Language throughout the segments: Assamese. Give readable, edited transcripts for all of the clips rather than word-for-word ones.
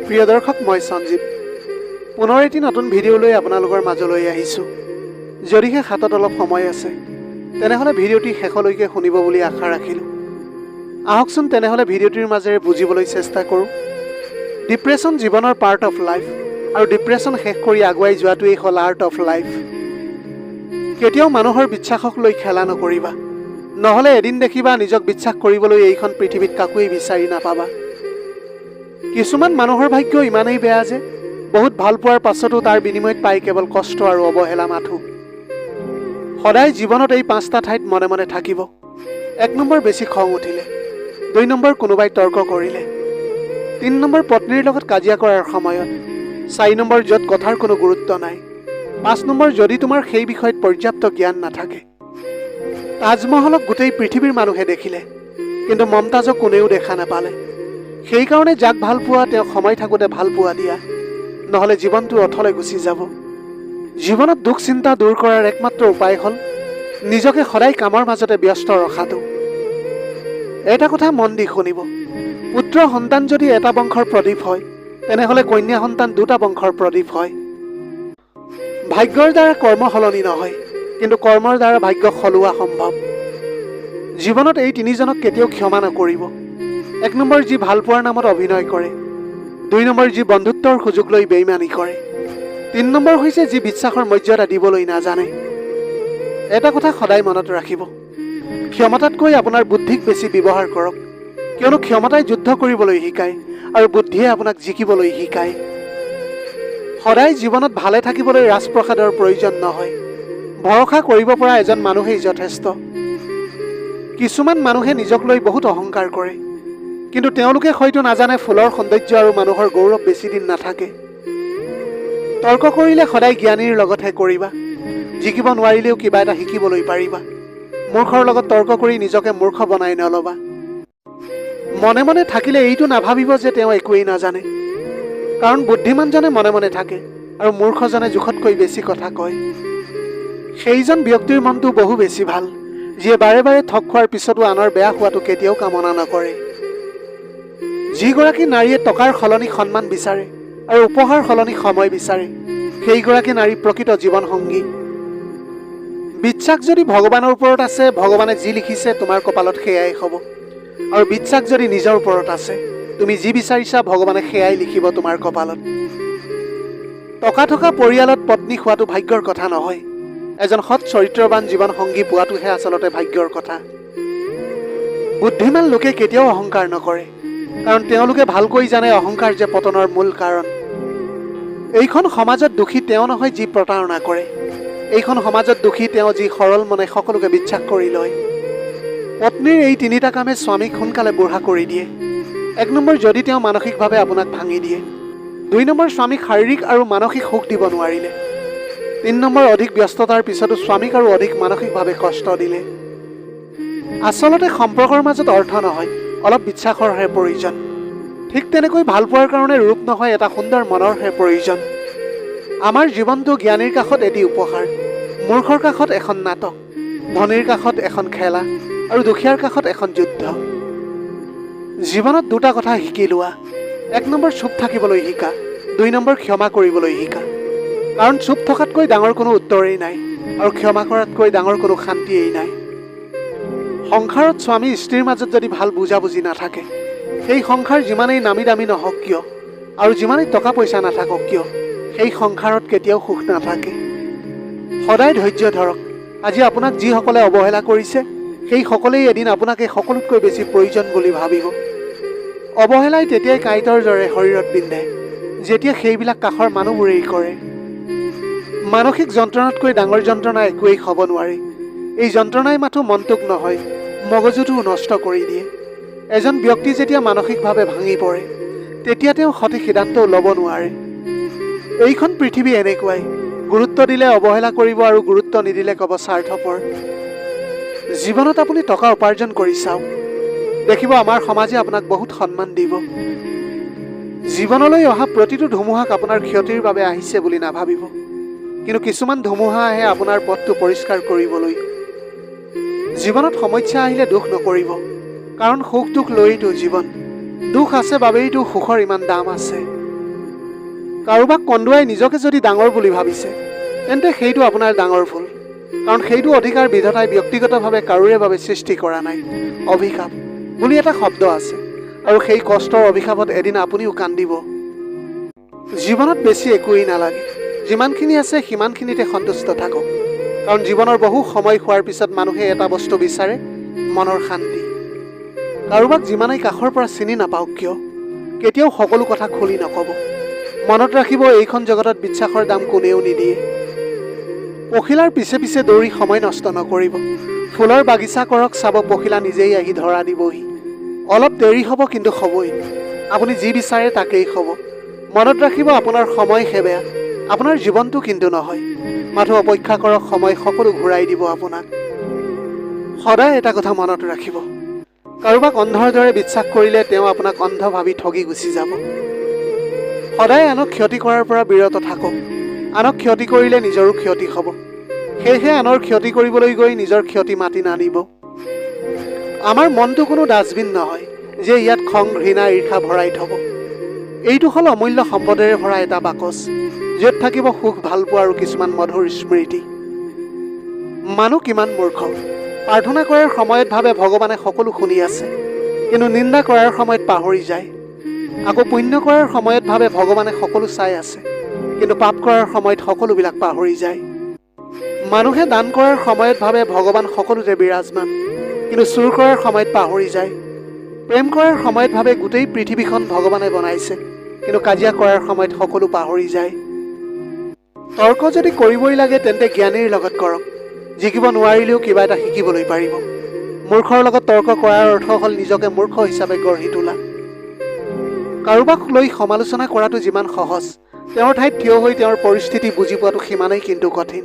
প্ৰিয় দৰ্শক, মই সঞ্জীৱ পুনৰ এটি নতুন ভিডিঅ' লৈ আপোনালোকৰ মাজলৈ আহিছোঁ। যদিহে হাতত অলপ সময় আছে তেনেহ'লে ভিডিঅ'টি শেষলৈকে শুনিব বুলি আশা ৰাখিলোঁ। আহকচোন তেনেহ'লে ভিডিঅ'টিৰ মাজেৰে বুজিবলৈ চেষ্টা কৰোঁ। ডিপ্ৰেশ্যন জীৱনৰ পাৰ্ট অফ লাইফ, আৰু ডিপ্ৰেশ্যন শেষ কৰি আগুৱাই যোৱাটোৱেই হ'ল আৰ্ট অফ লাইফ। কেতিয়াও মানুহৰ বিশ্বাসক লৈ খেলা নকৰিবা, নহ'লে এদিন দেখিবা নিজক বিশ্বাস কৰিবলৈ এইখন পৃথিৱীত কাকোৱেই বিচাৰি নাপাবা। কিছুমান মানুহৰ ভাগ্য ইমানেই বেয়া যে বহুত ভাল পোৱাৰ পাছতো তাৰ বিনিময়ত পায় কেৱল কষ্ট আৰু অৱহেলা মাথো। সদায় জীৱনত এই 5টা ঠাইত মনে মনে থাকিব। 1 নম্বৰ, বেছি খং উঠিলে। 2 নম্বৰ, কোনোবাই তৰ্ক কৰিলে। 3 নম্বৰ, পত্নীৰ লগত কাজিয়া কৰাৰ সময়ত। 4 নম্বৰ, য'ত কথাৰ কোনো গুৰুত্ব নাই। 5 নম্বৰ, যদি তোমাৰ সেই বিষয়ত পৰ্যাপ্ত জ্ঞান নাথাকে। তাজমহলক গোটেই পৃথিৱীৰ মানুহে দেখিলে, কিন্তু মমতাজক কোনেও দেখা নাপালে। সেইকাৰণে যাক ভাল পোৱা তেওঁক সময় থাকোঁতে ভাল পোৱা দিয়া, নহ'লে জীৱনটো অথলে গুচি যাব। জীৱনত দুখ চিন্তা দূৰ কৰাৰ একমাত্ৰ উপায় হ'ল নিজকে সদায় কামৰ মাজতে ব্যস্ত ৰখাটো। এটা কথা মন দি শুনিব, পুত্ৰ সন্তান যদি এটা বংশৰ প্ৰদীপ হয়, তেনেহ'লে কন্যা সন্তান 2টা বংশৰ প্ৰদীপ হয়। ভাগ্যৰ দ্বাৰা কৰ্ম সলনি নহয়, কিন্তু কৰ্মৰ দ্বাৰা ভাগ্য সলোৱা সম্ভৱ। জীৱনত এই 3জনক কেতিয়াও ক্ষমা নকৰিব। 1 নম্বৰ, যি ভাল পোৱাৰ নামত অভিনয় কৰে। 2 নম্বৰ, যি বন্ধুত্বৰ সুযোগ লৈ বেইমানি কৰে। 3 নম্বৰ হৈছে যি বিশ্বাসৰ মৰ্যাদা দিবলৈ নাজানে। এটা কথা সদায় মনত ৰাখিব, ক্ষমতাতকৈ আপোনাৰ বুদ্ধিক বেছি ব্যৱহাৰ কৰক, কিয়নো ক্ষমতাই যুদ্ধ কৰিবলৈ শিকায় আৰু বুদ্ধিয়ে আপোনাক জিকিবলৈ শিকায়। সদায় জীৱনত ভালে থাকিবলৈ ৰাজপ্ৰসাদৰ প্ৰয়োজন নহয়, ভৰসা কৰিব পৰা এজন মানুহেই যথেষ্ট। কিছুমান মানুহে নিজক লৈ বহুত অহংকাৰ কৰে, কিন্তু তেওঁলোকে হয়তো নাজানে ফুলৰ সৌন্দৰ্য আৰু মানুহৰ গৌৰৱ বেছি দিন নাথাকে। তৰ্ক কৰিলে সদায় জ্ঞানীৰ লগতহে কৰিবা, জিকিব নোৱাৰিলেও কিবা এটা শিকিবলৈ পাৰিবা। মূৰ্খৰ লগত তৰ্ক কৰি নিজকে মূৰ্খ বনাই নল'বা। মনে মনে থাকিলে এইটো নাভাবিব যে তেওঁ একোৱেই নাজানে, কাৰণ বুদ্ধিমানজনে মনে মনে থাকে আৰু মূৰ্খজনে জোখতকৈ বেছি কথা কয়। সেইজন ব্যক্তিৰ মনটো বহু বেছি ভাল, যিয়ে বাৰে বাৰে ঠগ খোৱাৰ পিছতো আনৰ বেয়া হোৱাটো কেতিয়াও কামনা নকৰে। যিগৰাকী নাৰীয়ে টকাৰ সলনি সন্মান বিচাৰে আৰু উপহাৰ সলনি সময় বিচাৰে, সেইগৰাকী নাৰী প্ৰকৃত জীৱন সংগী। বিশ্বাস যদি ভগৱানৰ ওপৰত আছে, ভগৱানে যি লিখিছে তোমাৰ কপালত সেয়াই হ'ব। আৰু বিশ্বাস যদি নিজৰ ওপৰত আছে, তুমি যি বিচাৰিছা ভগৱানে সেয়াই লিখিব তোমাৰ কপালত। টকা থকা পৰিয়ালত পত্নী হোৱাটো ভাগ্যৰ কথা নহয়, এজন সৎ চৰিত্ৰৱান জীৱন সংগী পোৱাটোহে আচলতে ভাগ্যৰ কথা। বুদ্ধিমান লোকে কেতিয়াও অহংকাৰ নকৰে, কাৰণ তেওঁলোকে ভালকৈ জানে অহংকাৰ যে পতনৰ মূল কাৰণ। এইখন সমাজত দোষী তেওঁ নহয় যি প্ৰতাৰণা কৰে, এইখন সমাজত দোষী তেওঁ যি সৰল মনে সকলোকে বিশ্বাস কৰি লয়। পত্নীৰ এই 3টা কামে স্বামীক সোনকালে বুঢ়া কৰি দিয়ে। 1 নম্বৰ, যদি তেওঁ মানসিকভাৱে আপোনাক ভাঙি দিয়ে। 2 নম্বৰ, স্বামীক শাৰীৰিক আৰু মানসিক সুখ দিব নোৱাৰিলে। 3 নম্বৰ, অধিক ব্যস্ততাৰ পিছতো স্বামীক আৰু অধিক মানসিকভাৱে কষ্ট দিলে। আচলতে সম্পৰ্কৰ মাজত অৰ্থ নহয়, অলপ বিশ্বাসৰহে প্ৰয়োজন। ঠিক তেনেকৈ ভাল পোৱাৰ কাৰণে ৰূপ নহয়, এটা সুন্দৰ মনৰহে প্ৰয়োজন। আমাৰ জীৱনটো জ্ঞানীৰ কাষত এটি উপহাৰ, মূৰ্খৰ কাষত এখন নাটক, ধনীৰ কাষত এখন খেলা আৰু দুখীয়াৰ কাষত এখন যুদ্ধ। জীৱনত 2টা কথা শিকি লোৱা। 1 নম্বৰ, চুপ থাকিবলৈ শিকা। 2 নম্বৰ, ক্ষমা কৰিবলৈ শিকা। কাৰণ চুপ থকাতকৈ ডাঙৰ কোনো উত্তৰেই নাই, আৰু ক্ষমা কৰাতকৈ ডাঙৰ কোনো শান্তিয়েই নাই। সংসাৰত স্বামী স্ত্ৰীৰ মাজত যদি ভাল বুজাবুজি নাথাকে, সেই সংসাৰ যিমানেই নামী দামী নহওক কিয় আৰু যিমানেই টকা পইচা নাথাকক কিয়, সেই সংসাৰত কেতিয়াও সুখ নাথাকে। সদায় ধৈৰ্য ধৰক। আজি আপোনাক যিসকলে অৱহেলা কৰিছে, সেই সকলেই এদিন আপোনাক এই সকলোতকৈ বেছি প্ৰয়োজন বুলি ভাবিব। অৱহেলাই তেতিয়াই কাঁইটৰ দৰে শৰীৰত বিন্ধে, যেতিয়া সেইবিলাক কাষৰ মানুহবোৰেই কৰে। মানসিক যন্ত্ৰণাতকৈ ডাঙৰ যন্ত্ৰণা একোৱেই হ'ব নোৱাৰে। এই যন্ত্ৰণাই মাথো মনটোক নহয়, মগজুটোও নষ্ট কৰি দিয়ে। এজন ব্যক্তি যেতিয়া মানসিকভাৱে ভাঙি পৰে, তেতিয়া তেওঁ সঠিক সিদ্ধান্তও ল'ব নোৱাৰে। এইখন পৃথিৱী এনেকুৱাই, গুৰুত্ব দিলে অৱহেলা কৰিব আৰু গুৰুত্ব নিদিলে ক'ব স্বাৰ্থপৰ। জীৱনত আপুনি টকা উপাৰ্জন কৰি চাওক, দেখিব আমাৰ সমাজে আপোনাক বহুত সন্মান দিব। জীৱনলৈ অহা প্ৰতিটো ধুমুহাক আপোনাৰ ক্ষতিৰ বাবে আহিছে বুলি নাভাবিব, কিন্তু কিছুমান ধুমুহা আহে আপোনাৰ পথটো পৰিষ্কাৰ কৰিবলৈ। জীৱনত সমস্যা আহিলে দুখ নকৰিব, কাৰণ সুখ দুখ লৈতো জীৱন। দুখ আছে বাবেইতো সুখৰ ইমান দাম আছে। কাৰোবাক কন্দুৱাই নিজকে যদি ডাঙৰ বুলি ভাবিছে তেন্তে সেইটো আপোনাৰ ডাঙৰ ভুল। কাৰণ সেইটো অধিকাৰ বিধাতাই ব্যক্তিগতভাৱে কাৰোৰে বাবে সৃষ্টি কৰা নাই। অভিশাপ বুলি এটা শব্দ আছে আৰু সেই কষ্টৰ অভিশাপত এদিন আপুনিও কান্দিব। জীৱনত বেছি একোৱেই নালাগে, যিমানখিনি আছে সিমানখিনিতে সন্তুষ্ট থাকক। কাৰণ জীৱনৰ বহু সময় হোৱাৰ পিছত মানুহে এটা বস্তু বিচাৰে, মনৰ শান্তি। কাৰোবাক যিমানেই কাষৰ পৰা চিনি নাপাওক কিয় কেতিয়াও সকলো কথা খুলি নক'ব। মনত ৰাখিব, এইখন জগতত বিশ্বাসৰ দাম কোনেও নিদিয়ে। পখিলাৰ পিছে পিছে দৌৰি সময় নষ্ট নকৰিব। ফুলৰ বাগিচা কৰক, চাব পখিলা নিজেই আহি ধৰা দিবহি। অলপ দেৰি হ'ব কিন্তু হ'বই। আপুনি যি বিচাৰে তাকেই হ'ব। মনত ৰাখিব, আপোনাৰ সময় হেবেয়া, আপোনাৰ জীৱনটো কিন্তু নহয়। মাথো অপেক্ষা কৰক, সময় সকলো ঘূৰাই দিব আপোনাক। সদায় এটা কথা মনত ৰাখিব, কাৰোবাক অন্ধৰ দৰে বিশ্বাস কৰিলে তেওঁ আপোনাক অন্ধ ভাবি ঠগি গুচি যাব। সদায় আনক ক্ষতি কৰাৰ পৰা বিৰত থাকক। আনক ক্ষতি কৰিলে নিজৰো ক্ষতি হ'ব। সেয়েহে আনৰ ক্ষতি কৰিবলৈ গৈ নিজৰ ক্ষতি মাতি নানিব। আমাৰ মনটো কোনো ডাষ্টবিন নহয় যে ইয়াত খং, ঘৃণা, ঈৰ্ষা ভৰাই থ'ব। এইটো হ'ল অমূল্য সম্পদেৰে ভৰা এটা বাকচ, য'ত থাকিব সুখ, ভালপোৱা আৰু কিছুমান মধুৰ স্মৃতি। মানুহ কিমান মূৰ্খ। প্ৰাৰ্থনা কৰাৰ সময়ত ভাবে ভগৱানে সকলো শুনি আছে, কিন্তু নিন্দা কৰাৰ সময়ত পাহৰি যায়। আকৌ পুণ্য কৰাৰ সময়ত ভাবে ভগৱানে সকলো চাই আছে, কিন্তু পাপ কৰাৰ সময়ত সকলোবিলাক পাহৰি যায়। মানুহে দান কৰাৰ সময়ত ভাবে ভগৱান সকলোতে বিৰাজমান, কিন্তু চুৰ কৰাৰ সময়ত পাহৰি যায়। প্ৰেম কৰাৰ সময়ত ভাবে গোটেই পৃথিৱীখন ভগৱানে বনাইছে, কিন্তু কাজিয়া কৰাৰ সময়ত সকলো পাহৰি যায়। তৰ্ক যদি কৰিবই লাগে তেন্তে জ্ঞানীৰ লগত কৰক। জিকিব নোৱাৰিলেও কিবা এটা শিকিবলৈ পাৰিব। মূৰ্খৰ লগত তৰ্ক কৰাৰ অৰ্থ হ'ল নিজকে মূৰ্খ হিচাপে গঢ়ি তোলা। কাৰোবাক লৈ সমালোচনা কৰাটো যিমান সহজ, তেওঁৰ ঠাইত থিয় হৈ তেওঁৰ পৰিস্থিতি বুজি পোৱাটো সিমানেই কিন্তু কঠিন।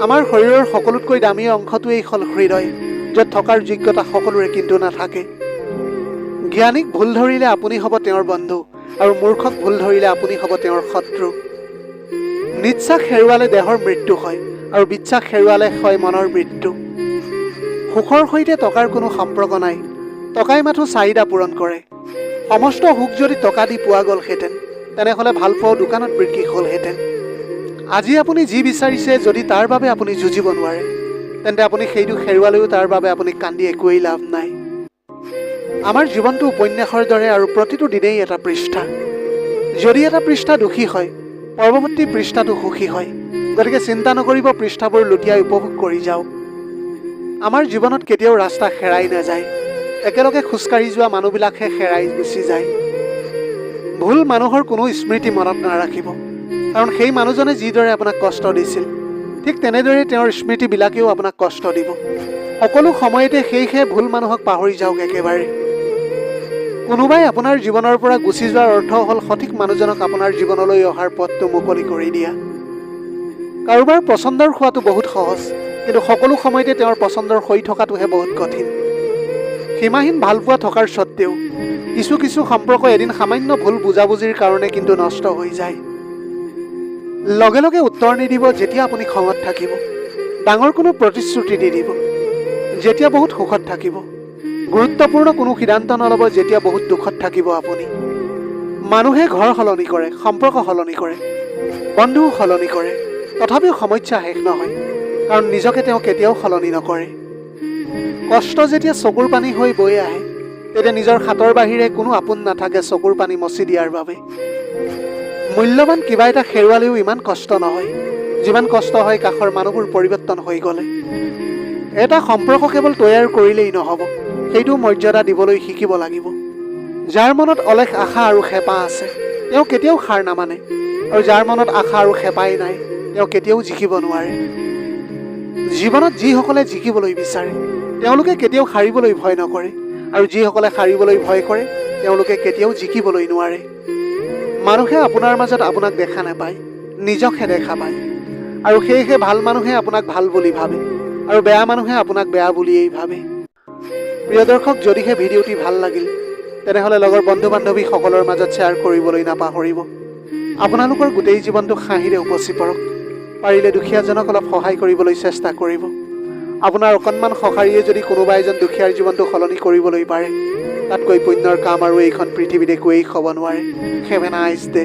আমাৰ শৰীৰৰ সকলোতকৈ দামী অংশটোৱেই হ'ল হৃদয়, য'ত থকাৰ যোগ্যতা সকলোৰে কিন্তু নাথাকে। জ্ঞানীক ভুল ধৰিলে আপুনি হ'ব তেওঁৰ বন্ধু, আৰু মূৰ্খক ভুল ধৰিলে আপুনি হ'ব তেওঁৰ শত্ৰু। নিশ্বাস হেৰুৱালে দেহৰ মৃত্যু হয়, আৰু বিশ্বাস হেৰুৱালে হয় মনৰ মৃত্যু। সুখৰ সৈতে টকাৰ কোনো সম্পৰ্ক নাই। টকাই মাথো চাহিদা পূৰণ কৰে। সমস্ত সুখ যদি টকা দি পোৱা গ'লহেঁতেন তেনেহ'লে ভালপোৱাও দোকানত বিক্ৰী হ'লহেঁতেন। আজি আপুনি যি বিচাৰিছে, যদি তাৰ বাবে আপুনি যুঁজিব নোৱাৰে তেন্তে আপুনি সেইটো হেৰুৱালেও তাৰ বাবে আপুনি কান্দি একোৱেই লাভ নাই। আমাৰ জীৱনটো উপন্যাসৰ দৰে, আৰু প্ৰতিটো দিনেই এটা পৃষ্ঠা। যদি এটা পৃষ্ঠা দুখী হয়, পৰৱৰ্তী পৃষ্ঠাটো সুখী হয়। গতিকে চিন্তা নকৰিব, পৃষ্ঠাবোৰ লুটিয়াই উপভোগ কৰি যাওক। আমাৰ জীৱনত কেতিয়াও ৰাস্তা হেৰাই নাযায়, একেলগে খোজকাঢ়ি যোৱা মানুহবিলাকহে হেৰাই গুচি যায়। ভুল মানুহৰ কোনো স্মৃতি মনত নাৰাখিব, কাৰণ সেই মানুহজনে যিদৰে আপোনাক কষ্ট দিছিল ঠিক তেনেদৰে তেওঁৰ স্মৃতিবিলাকেও আপোনাক কষ্ট দিব। সকলো সময়তে সেয়েহে ভুল মানুহক পাহৰি যাওক একেবাৰে। কোনোবাই আপোনাৰ জীৱনৰ পৰা গুচি যোৱাৰ অৰ্থ হ'ল সঠিক মানুহজনক আপোনাৰ জীৱনলৈ অহাৰ পথটো মুকলি কৰি দিয়া। কাৰোবাৰ পচন্দৰ হোৱাটো বহুত সহজ, কিন্তু সকলো সময়তে তেওঁৰ পচন্দৰ হৈ থকাটোহে বহুত কঠিন। সীমাহীন ভালপোৱা থকাৰ স্বত্বেও কিছু কিছু সম্পৰ্ক এদিন সামান্য ভুল বুজাবুজিৰ কাৰণে কিন্তু নষ্ট হৈ যায়। লগে লগে উত্তৰ নিদিব যেতিয়া আপুনি খঙত থাকিব। ডাঙৰ কোনো প্ৰতিশ্ৰুতি নিদিব যেতিয়া বহুত সুখত থাকিব। গুৰুত্বপূৰ্ণ কোনো সিদ্ধান্ত নল'ব যেতিয়া বহুত দুখত থাকিব আপুনি। মানুহে ঘৰ সলনি কৰে, সম্পৰ্ক সলনি কৰে, বন্ধু সলনি কৰে, তথাপিও সমস্যা শেষ নহয়, কাৰণ নিজকে তেওঁ কেতিয়াও সলনি নকৰে। কষ্ট যেতিয়া চকুৰ পানী হৈ বৈ আহে তেতিয়া নিজৰ হাতৰ বাহিৰে কোনো আপোন নাথাকে চকুৰ পানী মচি দিয়াৰ বাবে। মূল্যৱান কিবা এটা হেৰুৱালেও ইমান কষ্ট নহয় যিমান কষ্ট হয় কাষৰ মানুহবোৰ পৰিৱৰ্তন হৈ গ'লে। এটা সম্পৰ্ক কেৱল তৈয়াৰ কৰিলেই নহ'ব, সেইটো মৰ্যাদা দিবলৈ শিকিব লাগিব। যাৰ মনত অলেখ আশা আৰু হেঁপাহ আছে তেওঁ কেতিয়াও হাৰ নামানে, আৰু যাৰ মনত আশা আৰু হেঁপাহ নাই তেওঁ কেতিয়াও জিকিব নোৱাৰে। জীৱনত যিসকলে জিকিবলৈ বিচাৰে তেওঁলোকে কেতিয়াও হাৰিবলৈ ভয় নকৰে, আৰু যিসকলে হাৰিবলৈ ভয় কৰে তেওঁলোকে কেতিয়াও জিকিবলৈ নোৱাৰে। মানুহে আপোনাৰ মাজত আপোনাক দেখা নাপায়, নিজকহে দেখা পায়, আৰু সেয়েহে ভাল মানুহে আপোনাক ভাল বুলি ভাবে, আৰু বেয়া মানুহে আপোনাক বেয়া বুলিয়েই ভাবে। প্ৰিয় দৰ্শক, যদিহে ভিডিঅ'টি ভাল লাগিল তেনেহ'লে লগৰ বন্ধু বান্ধৱীসকলৰ মাজত শ্বেয়াৰ কৰিবলৈ নাপাহৰিব। আপোনালোকৰ গোটেই জীৱনটো হাঁহিৰে উপচি পৰক। পাৰিলে দুখীয়াজনক অলপ সহায় কৰিবলৈ চেষ্টা কৰিব। আপোনাৰ অকণমান সঁহাৰিয়ে যদি কোনোবা এজন দুখীয়াৰ জীৱনটো সলনি কৰিবলৈ পাৰে তাতকৈ পুণ্যৰ কাম আৰু এইখন পৃথিৱীত একোৱেই হ'ব নোৱাৰে। Have a nice day.